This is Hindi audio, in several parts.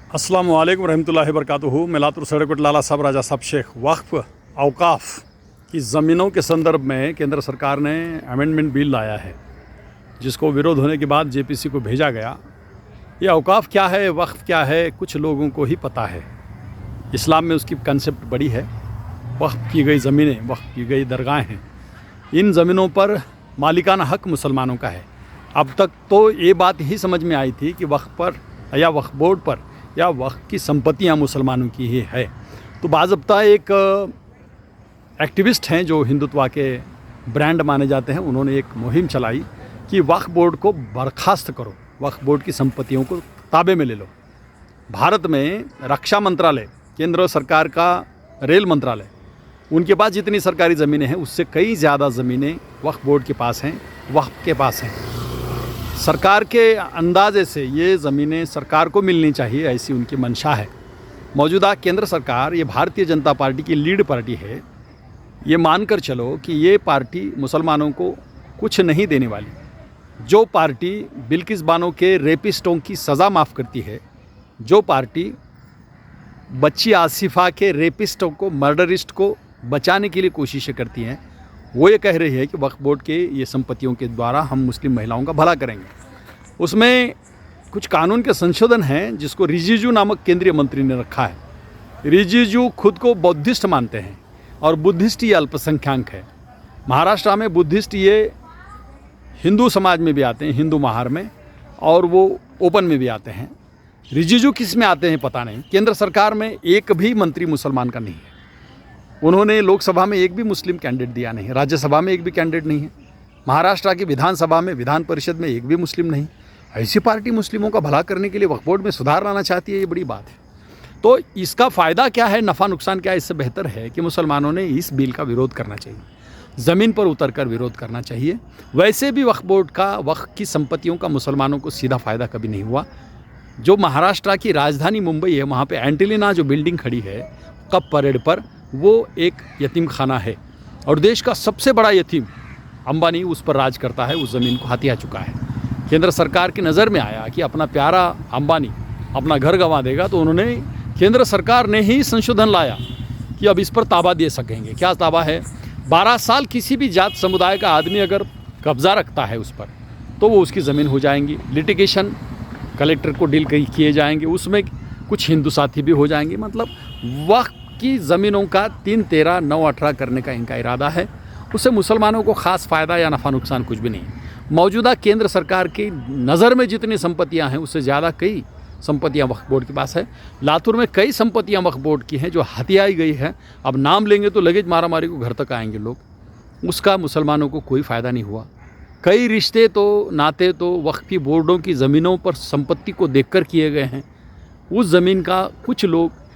अस्सलाम वालेकुम रहमतुल्लाहि वबरकातुहू। मैं लातूर सड़कोट लाला साहब राजा साहब शेख वक्फ औकाफ की ज़मीनों के संदर्भ में केंद्र सरकार ने अमेंडमेंट बिल लाया है, जिसको विरोध होने के बाद जेपीसी को भेजा गया। ये औकाफ क्या है, वक्फ क्या है, कुछ लोगों को ही पता है। इस्लाम में उसकी कंसेप्ट बड़ी है। वक्फ की गई ज़मीनें, वक्फ की गई दरगाहें हैं, इन ज़मीनों पर मालिकाना हक़ मुसलमानों का है। अब तक तो ये बात ही समझ में आई थी कि वक्फ पर या वक्फ बोर्ड पर या वक्फ की संपत्तियां मुसलमानों की ही है। तो बाज़ाब्ता एक एक्टिविस्ट हैं जो हिंदुत्व के ब्रांड माने जाते हैं, उन्होंने एक मुहिम चलाई कि वक्फ बोर्ड को बर्खास्त करो, वक्फ बोर्ड की संपत्तियों को ताबे में ले लो। भारत में रक्षा मंत्रालय, केंद्र सरकार का रेल मंत्रालय, उनके पास जितनी सरकारी ज़मीनें हैं उससे कई ज़्यादा ज़मीनें वक्फ बोर्ड के पास हैं, वक्फ के पास हैं। सरकार के अंदाजे से ये ज़मीनें सरकार को मिलनी चाहिए, ऐसी उनकी मंशा है। मौजूदा केंद्र सरकार, ये भारतीय जनता पार्टी की लीड पार्टी है। ये मानकर चलो कि ये पार्टी मुसलमानों को कुछ नहीं देने वाली। जो पार्टी बिल्किस बानो के रेपिस्टों की सज़ा माफ़ करती है, जो पार्टी बच्ची आसिफा के रेपिस्टों को, मर्डरिस्ट को बचाने के लिए कोशिशें करती हैं, वो ये कह रही है कि वक्फ बोर्ड के ये संपत्तियों के द्वारा हम मुस्लिम महिलाओं का भला करेंगे। उसमें कुछ कानून के संशोधन हैं जिसको रिजिजू नामक केंद्रीय मंत्री ने रखा है। रिजिजू खुद को बौद्धिस्ट मानते हैं और बुद्धिस्ट ये अल्पसंख्याक है। महाराष्ट्र में बुद्धिस्ट ये हिंदू समाज में भी आते हैं, हिंदू महार में, और वो ओपन में भी आते हैं। रिजिजू किस में आते हैं पता नहीं। केंद्र सरकार में एक भी मंत्री मुसलमान का नहीं है। उन्होंने लोकसभा में एक भी मुस्लिम कैंडिडेट दिया नहीं, राज्यसभा में एक भी कैंडिडेट नहीं है, महाराष्ट्र की विधानसभा में, विधान परिषद में एक भी मुस्लिम नहीं। ऐसी पार्टी मुस्लिमों का भला करने के लिए वक्फ बोर्ड में सुधार लाना चाहती है, ये बड़ी बात है। तो इसका फ़ायदा क्या है, नफ़ा नुकसान क्या है? इससे बेहतर है कि मुसलमानों ने इस बिल का विरोध करना चाहिए, ज़मीन पर उतर कर विरोध करना चाहिए। वैसे भी वक्फ बोर्ड का, वक्फ की संपत्तियों का मुसलमानों को सीधा फ़ायदा कभी नहीं हुआ। जो महाराष्ट्र की राजधानी मुंबई है, वहाँ पर एंटीलिना जो बिल्डिंग खड़ी है कप परेड पर, वो एक यतीम खाना है और देश का सबसे बड़ा यतीम अंबानी उस पर राज करता है, उस ज़मीन को हथिया चुका है। केंद्र सरकार की नज़र में आया कि अपना प्यारा अंबानी अपना घर गंवा देगा, तो उन्होंने, केंद्र सरकार ने ही संशोधन लाया कि अब इस पर ताबा दे सकेंगे। क्या ताबा है? 12 साल किसी भी जात समुदाय का आदमी अगर कब्ज़ा रखता है उस पर, तो वो उसकी ज़मीन हो जाएंगी। लिटिगेशन कलेक्टर को डील किए जाएंगे, उसमें कुछ हिंदू साथी भी हो जाएंगे। मतलब वक्फ की ज़मीनों का 3, 13, 9, 18 करने का इनका इरादा है। उससे मुसलमानों को ख़ास फ़ायदा या नफ़ा नुकसान कुछ भी नहीं। मौजूदा केंद्र सरकार की नज़र में जितनी संपत्तियां हैं उससे ज़्यादा कई संपत्तियां वक्फ बोर्ड के पास है। लातूर में कई संपत्तियां वक्फ बोर्ड की हैं जो हथियाई गई है। अब नाम लेंगे तो लगेज मारामारी को घर तक आएंगे लोग। उसका मुसलमानों को कोई फ़ायदा नहीं हुआ। कई रिश्ते तो, नाते तो वक्फी बोर्डों की ज़मीनों पर संपत्ति को देखकर किए गए हैं। उस ज़मीन का कुछ लोग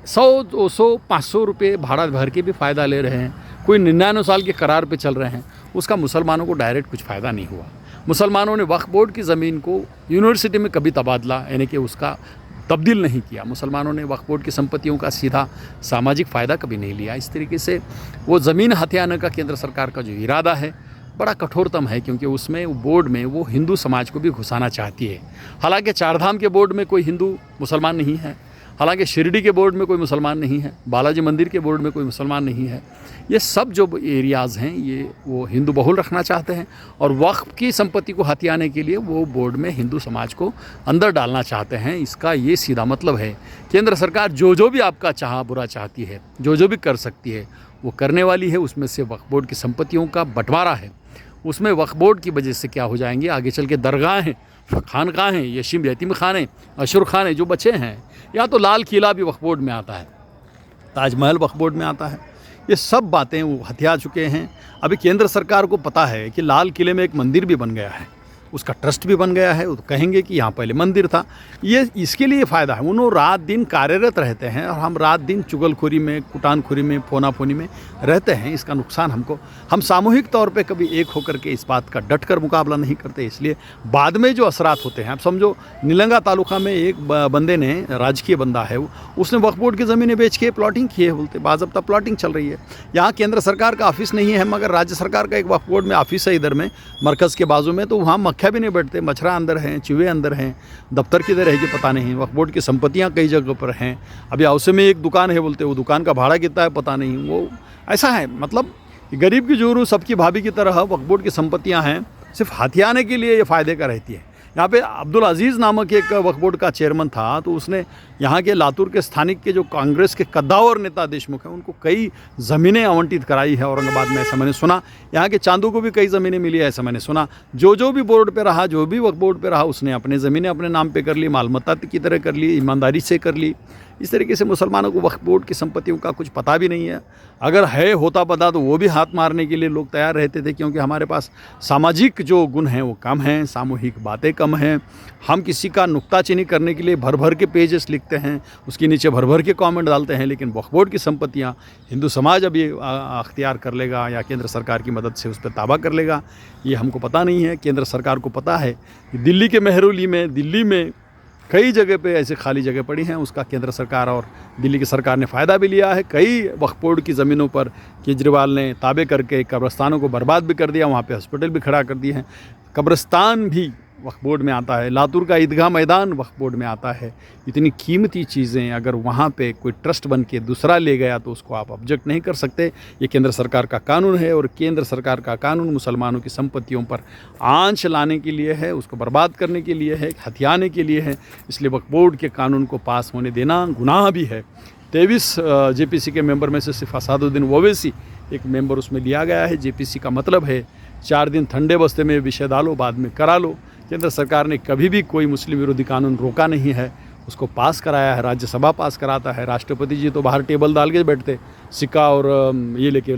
100, 200, 500 रुपये भाड़ा भर के भी फ़ायदा ले रहे हैं। कोई 99 साल के करार पे चल रहे हैं। उसका मुसलमानों को डायरेक्ट कुछ फ़ायदा नहीं हुआ। मुसलमानों ने वक्फ बोर्ड की ज़मीन को यूनिवर्सिटी में कभी तबादला, यानी कि उसका तब्दील नहीं किया। मुसलमानों ने वक्फ बोर्ड की संपत्तियों का सीधा सामाजिक फ़ायदा कभी नहीं लिया। इस तरीके से वो ज़मीन हथियाने का केंद्र सरकार का जो इरादा है बड़ा कठोरतम है, क्योंकि उसमें बोर्ड में वो हिंदू समाज को भी घुसाना चाहती है। हालांकि चारधाम के बोर्ड में कोई हिंदू मुसलमान नहीं है, हालांकि शिरडी के बोर्ड में कोई मुसलमान नहीं है, बालाजी मंदिर के बोर्ड में कोई मुसलमान नहीं है। ये सब जो एरियाज़ हैं ये वो हिंदू बहुल रखना चाहते हैं और वक्फ की संपत्ति को हथियाने के लिए वो बोर्ड में हिंदू समाज को अंदर डालना चाहते हैं। इसका ये सीधा मतलब है केंद्र सरकार जो भी आपका बुरा चाहती है, जो भी कर सकती है वो करने वाली है। उसमें से वक्फ बोर्ड की संपत्तियों का बंटवारा है। उसमें वक्फ बोर्ड की वजह से क्या हो जाएंगे, आगे चल के दरगाहें, खानकाह हैं, यतीम खाने, अशुर खाने जो बचे हैं, या तो लाल किला भी वक्फ बोर्ड में आता है, ताजमहल वक्फ बोर्ड में आता है। ये सब बातें वो हथिया चुके हैं। अभी केंद्र सरकार को पता है कि लाल किले में एक मंदिर भी बन गया है, उसका ट्रस्ट भी बन गया है। वो तो कहेंगे कि यहाँ पहले मंदिर था। ये इसके लिए फ़ायदा है। उन्होंने रात दिन कार्यरत रहते हैं और हम रात दिन चुगलखोरी में, कुटानखोरी में, फोनाफोनी में रहते हैं। इसका नुकसान हमको, हम सामूहिक तौर पे कभी एक होकर के इस बात का डट कर मुकाबला नहीं करते। इसलिए बाद में जो असरात होते हैं, आप समझो निलंगा तालुका में एक बंदे ने, राजकीय बंदा है, उसने वक्फ बोर्ड की ज़मीनें बेच के प्लॉटिंग की है, बोलते बाज़ाब्ता प्लॉटिंग चल रही है। यहाँ केंद्र सरकार का ऑफिस नहीं है, मगर राज्य सरकार का एक वक्फ बोर्ड में ऑफिस है इधर में, मरकज़ के बाजू में, तो वहाँ मक्खियाँ भी नहीं बैठते, मच्छरा अंदर हैं, चूहे अंदर हैं, दफ्तर किधर है कि पता नहीं, वक्फ बोर्ड की संपत्तियाँ कई जगह पर हैं। अभी औसे में एक दुकान है बोलते, वो दुकान का भाड़ा कितना है पता नहीं। वो ऐसा है, मतलब गरीब की जोरू सबकी भाभी की तरह वक्फ बोर्ड की संपत्तियाँ हैं, सिर्फ हथियाने के लिए ये फ़ायदे का रहती है। यहाँ पे अब्दुल अजीज़ नामक एक वक्फ बोर्ड का चेयरमैन था, तो उसने यहाँ के लातूर के स्थानिक के जो कांग्रेस के कद्दावर नेता देशमुख हैं, उनको कई ज़मीनें आवंटित कराई है औरंगाबाद में, ऐसा मैंने सुना। यहाँ के चांदू को भी कई ज़मीनें मिली है, ऐसा मैंने सुना। जो भी बोर्ड पे रहा, जो भी वक्फ बोर्ड पे रहा, उसने अपने ज़मीनें अपने नाम पे कर ली, मालमत्ता की तरह कर ली, ईमानदारी से कर ली। इस तरीके से मुसलमानों को वक्फ बोर्ड की संपत्तियों का कुछ पता भी नहीं है। अगर है होता पता तो वो भी हाथ मारने के लिए लोग तैयार रहते थे, क्योंकि हमारे पास सामाजिक जो गुण हैं वो कम हैं, सामूहिक बातें कम हैं। हम किसी का नुक्ताचीनी करने के लिए भर भर के पेजेस लिखते हैं, उसके नीचे भर भर के कमेंट डालते हैं, लेकिन वक्फ बोर्ड की संपत्तियाँ हिंदू समाज अभी अख्तियार कर लेगा या केंद्र सरकार की मदद से उस पर ताबा कर लेगा, ये हमको पता नहीं है। केंद्र सरकार को पता है कि दिल्ली के मेहरौली में, दिल्ली में कई जगह पे ऐसे खाली जगह पड़ी हैं, उसका केंद्र सरकार और दिल्ली की सरकार ने फ़ायदा भी लिया है। कई वक्फ बोर्ड की ज़मीनों पर केजरीवाल ने ताबे करके कब्रिस्तानों को बर्बाद भी कर दिया, वहाँ पे हॉस्पिटल भी खड़ा कर दिए हैं। कब्रिस्तान भी वक्फ बोर्ड में आता है, लातूर का ईदगाह मैदान वक्फ बोर्ड में आता है। इतनी कीमती चीज़ें अगर वहाँ पे कोई ट्रस्ट बन के दूसरा ले गया तो उसको आप ऑब्जेक्ट नहीं कर सकते। ये केंद्र सरकार का कानून है, और केंद्र सरकार का कानून मुसलमानों की संपत्तियों पर आंच लाने के लिए है, उसको बर्बाद करने के लिए है, हथियाने के लिए है। इसलिए वक्फ बोर्ड के कानून को पास होने देना गुनाह भी है। 23 जेपीसी के मेंबर में से सिर्फ असादुद्दीन ओवैसी एक मेंबर उसमें लिया गया है। जेपीसी का मतलब है 4 दिन ठंडे बस्ते में विषय डालो, बाद में करा लो। केंद्र सरकार ने कभी भी कोई मुस्लिम विरोधी कानून रोका नहीं है, उसको पास कराया है, राज्यसभा पास कराता है। राष्ट्रपति जी तो बाहर टेबल डाल के बैठते, सिक्का और ये लेके